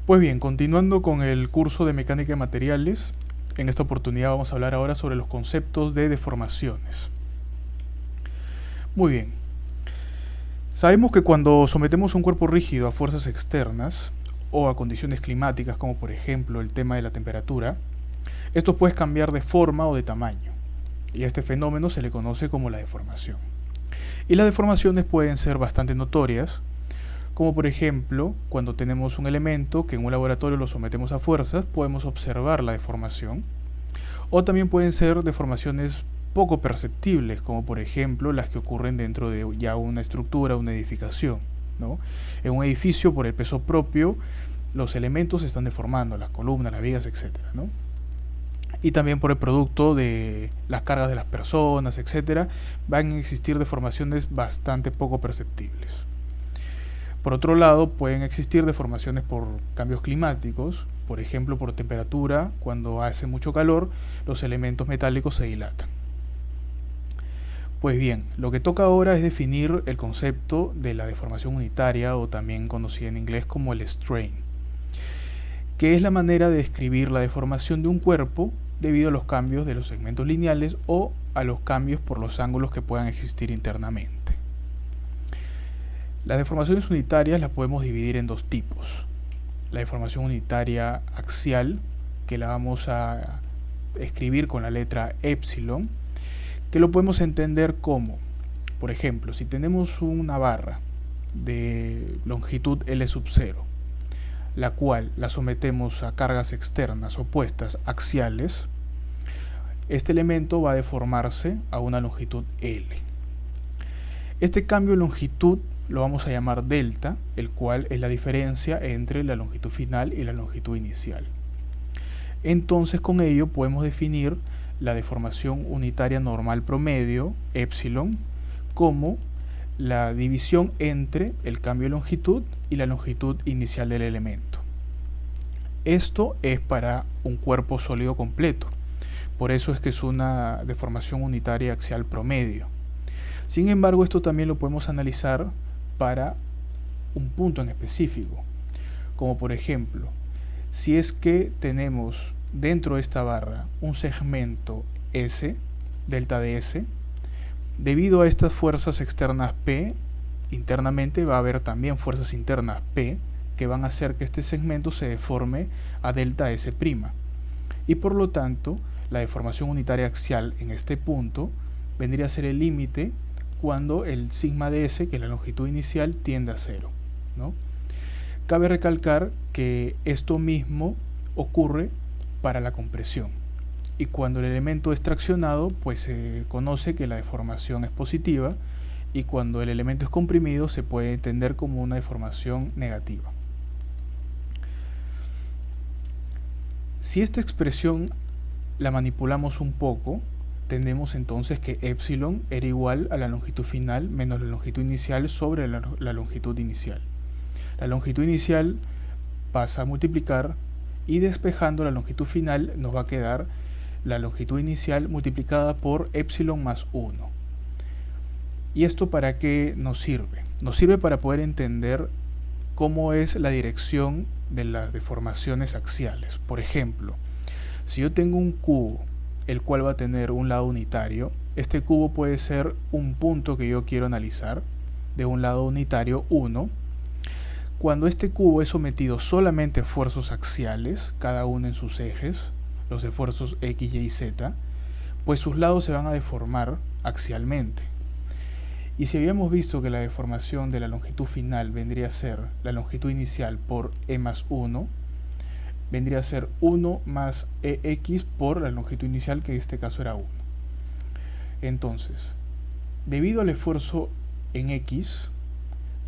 Pues bien, continuando con el curso de mecánica de materiales, en esta oportunidad vamos a hablar ahora sobre los conceptos de deformaciones. Muy bien, sabemos que cuando sometemos un cuerpo rígido a fuerzas externas o a condiciones climáticas, como por ejemplo el tema de la temperatura, esto puede cambiar de forma o de tamaño, y a este fenómeno se le conoce como la deformación. Y las deformaciones pueden ser bastante notorias, como por ejemplo, cuando tenemos un elemento que en un laboratorio lo sometemos a fuerzas, podemos observar la deformación. O también pueden ser deformaciones poco perceptibles, como por ejemplo las que ocurren dentro de ya una estructura, una edificación, ¿no? En un edificio, por el peso propio, los elementos se están deformando, las columnas, las vigas, etc., ¿no? Y también por el producto de las cargas de las personas, etc., van a existir deformaciones bastante poco perceptibles. Por otro lado, pueden existir deformaciones por cambios climáticos, por ejemplo por temperatura. Cuando hace mucho calor, los elementos metálicos se dilatan. Pues bien, lo que toca ahora es definir el concepto de la deformación unitaria, o también conocida en inglés como el strain, que es la manera de describir la deformación de un cuerpo debido a los cambios de los segmentos lineales o a los cambios por los ángulos que puedan existir internamente. Las deformaciones unitarias las podemos dividir en dos tipos. La deformación unitaria axial, que la vamos a escribir con la letra epsilon, que lo podemos entender como, por ejemplo, si tenemos una barra de longitud L sub 0, la cual la sometemos a cargas externas opuestas axiales, este elemento va a deformarse a una longitud L. Este cambio de longitud lo vamos a llamar delta, el cual es la diferencia entre la longitud final y la longitud inicial. Entonces, con ello podemos definir la deformación unitaria normal promedio, epsilon, como la división entre el cambio de longitud y la longitud inicial del elemento. Esto es para un cuerpo sólido completo, por eso es que es una deformación unitaria axial promedio. Sin embargo, esto también lo podemos analizar para un punto en específico, como por ejemplo, si es que tenemos dentro de esta barra un segmento S, delta de S, debido a estas fuerzas externas P, internamente va a haber también fuerzas internas P que van a hacer que este segmento se deforme a delta S', y por lo tanto la deformación unitaria axial en este punto vendría a ser el límite cuando el sigma de S, que es la longitud inicial, tiende a 0, ¿no? Cabe recalcar que esto mismo ocurre para la compresión, y cuando el elemento es traccionado, pues se conoce que la deformación es positiva, y cuando el elemento es comprimido se puede entender como una deformación negativa. Si esta expresión la manipulamos un poco, tenemos entonces que epsilon era igual a la longitud final menos la longitud inicial sobre la longitud inicial. La longitud inicial pasa a multiplicar, y despejando la longitud final nos va a quedar la longitud inicial multiplicada por epsilon más 1. ¿Y esto para qué nos sirve? Nos sirve para poder entender cómo es la dirección de las deformaciones axiales. Por ejemplo, si yo tengo un cubo el cual va a tener un lado unitario, este cubo puede ser un punto que yo quiero analizar de un lado unitario 1. Cuando este cubo es sometido solamente a esfuerzos axiales, cada uno en sus ejes, los esfuerzos X, Y y Z, pues sus lados se van a deformar axialmente. Y si habíamos visto que la deformación de la longitud final vendría a ser la longitud inicial por E más 1, vendría a ser 1 más EX por la longitud inicial, que en este caso era 1. Entonces, debido al esfuerzo en X,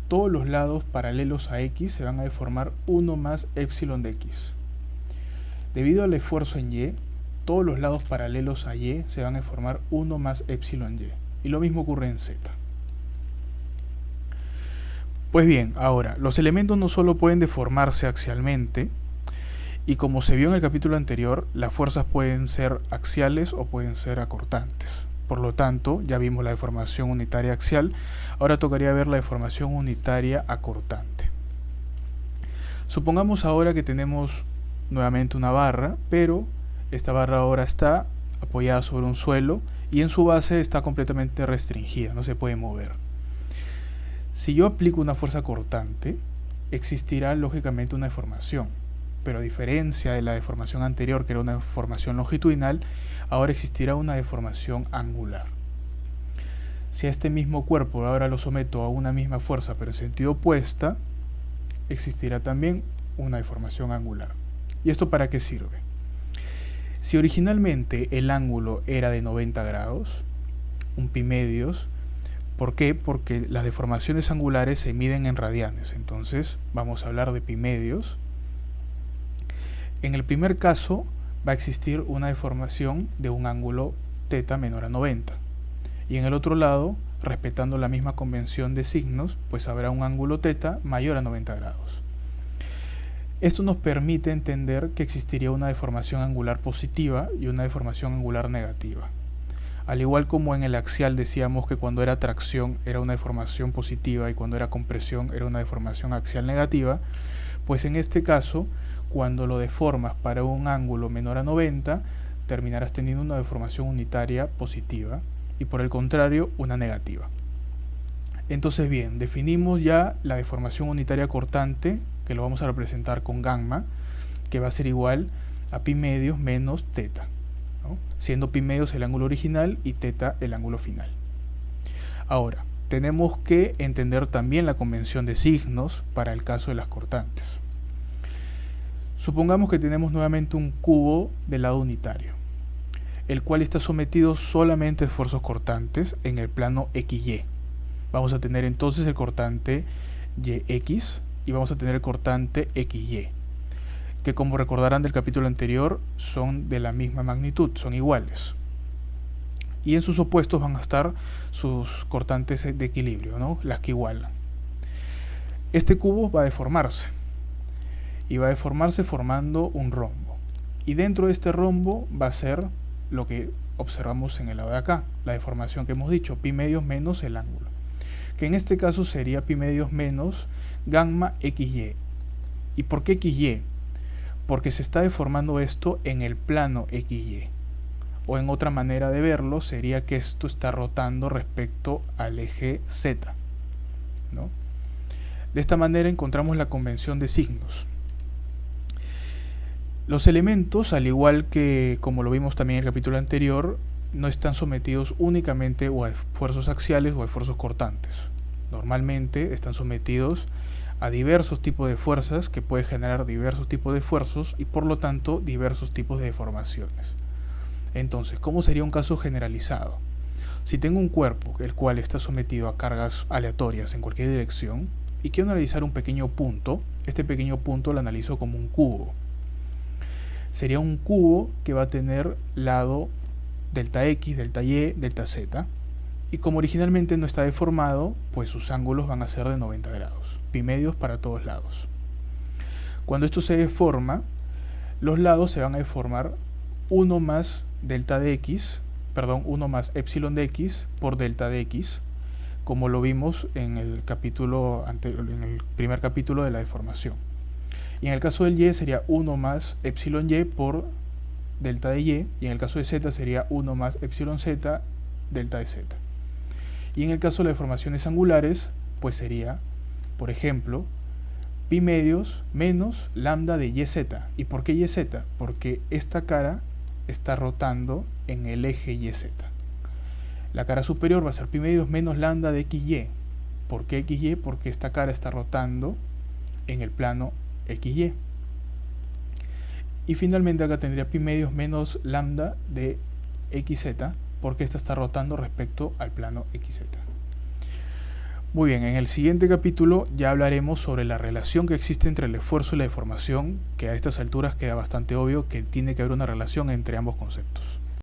todos los lados paralelos a X se van a deformar 1 más epsilon de X. Debido al esfuerzo en Y, todos los lados paralelos a Y se van a deformar 1 más epsilon Y. Y lo mismo ocurre en Z. Pues bien, ahora, los elementos no solo pueden deformarse axialmente, y como se vio en el capítulo anterior, las fuerzas pueden ser axiales o pueden ser acortantes. Por lo tanto, ya vimos la deformación unitaria axial, ahora tocaría ver la deformación unitaria acortante. Supongamos ahora que tenemos nuevamente una barra, pero esta barra ahora está apoyada sobre un suelo y en su base está completamente restringida, no se puede mover. Si yo aplico una fuerza cortante, existirá lógicamente una deformación, pero a diferencia de la deformación anterior, que era una deformación longitudinal, ahora existirá una deformación angular. Si a este mismo cuerpo ahora lo someto a una misma fuerza pero en sentido opuesta, existirá también una deformación angular. ¿Y esto para qué sirve? Si originalmente el ángulo era de 90 grados, un pi medios, ¿por qué? Porque las deformaciones angulares se miden en radianes, entonces vamos a hablar de pi medios. En el primer caso va a existir una deformación de un ángulo θ menor a 90. Y en el otro lado, respetando la misma convención de signos, pues habrá un ángulo θ mayor a 90 grados. Esto nos permite entender que existiría una deformación angular positiva y una deformación angular negativa. Al igual como en el axial decíamos que cuando era tracción era una deformación positiva y cuando era compresión era una deformación axial negativa, pues en este caso, cuando lo deformas para un ángulo menor a 90, terminarás teniendo una deformación unitaria positiva y por el contrario una negativa. Entonces bien, definimos ya la deformación unitaria cortante, que lo vamos a representar con gamma, que va a ser igual a pi medios menos θ, ¿no? Siendo pi medios el ángulo original y θ el ángulo final. Ahora, tenemos que entender también la convención de signos para el caso de las cortantes. Supongamos que tenemos nuevamente un cubo del lado unitario, el cual está sometido solamente a esfuerzos cortantes en el plano XY. Vamos a tener entonces el cortante YX y vamos a tener el cortante XY, que como recordarán del capítulo anterior son de la misma magnitud, son iguales. Y en sus opuestos van a estar sus cortantes de equilibrio, ¿no? Las que igualan. Este cubo va a deformarse y va a deformarse formando un rombo. Y dentro de este rombo va a ser lo que observamos en el lado de acá, la deformación que hemos dicho, pi medios menos el ángulo, que en este caso sería pi medios menos gamma XY. ¿Y por qué XY? Porque se está deformando esto en el plano XY. O en otra manera de verlo sería que esto está rotando respecto al eje Z, ¿no? De esta manera encontramos la convención de signos. Los elementos, al igual que como lo vimos también en el capítulo anterior, no están sometidos únicamente o a esfuerzos axiales o a esfuerzos cortantes. Normalmente están sometidos a diversos tipos de fuerzas que pueden generar diversos tipos de esfuerzos y por lo tanto diversos tipos de deformaciones. Entonces, ¿cómo sería un caso generalizado? Si tengo un cuerpo el cual está sometido a cargas aleatorias en cualquier dirección y quiero analizar un pequeño punto, este pequeño punto lo analizo como un cubo. Sería un cubo que va a tener lado delta X, delta Y, delta Z. Y como originalmente no está deformado, pues sus ángulos van a ser de 90 grados, pi medios para todos lados. Cuando esto se deforma, los lados se van a deformar 1 más delta de X, perdón, 1 más epsilon de X por delta de X, como lo vimos en el capítulo anterior, en el primer capítulo de la deformación. Y en el caso del Y sería 1 más epsilon Y por delta de Y, y en el caso de Z sería 1 más epsilon Z delta de Z. Y en el caso de las deformaciones angulares, pues sería, por ejemplo, pi medios menos lambda de YZ. ¿Y por qué YZ? Porque esta cara está rotando en el eje YZ. La cara superior va a ser pi medios menos lambda de XY. ¿Por qué XY? Porque esta cara está rotando en el plano XY. Y finalmente acá tendría pi medios menos lambda de XZ, porque esta está rotando respecto al plano XZ. Muy bien, en el siguiente capítulo ya hablaremos sobre la relación que existe entre el esfuerzo y la deformación, que a estas alturas queda bastante obvio que tiene que haber una relación entre ambos conceptos.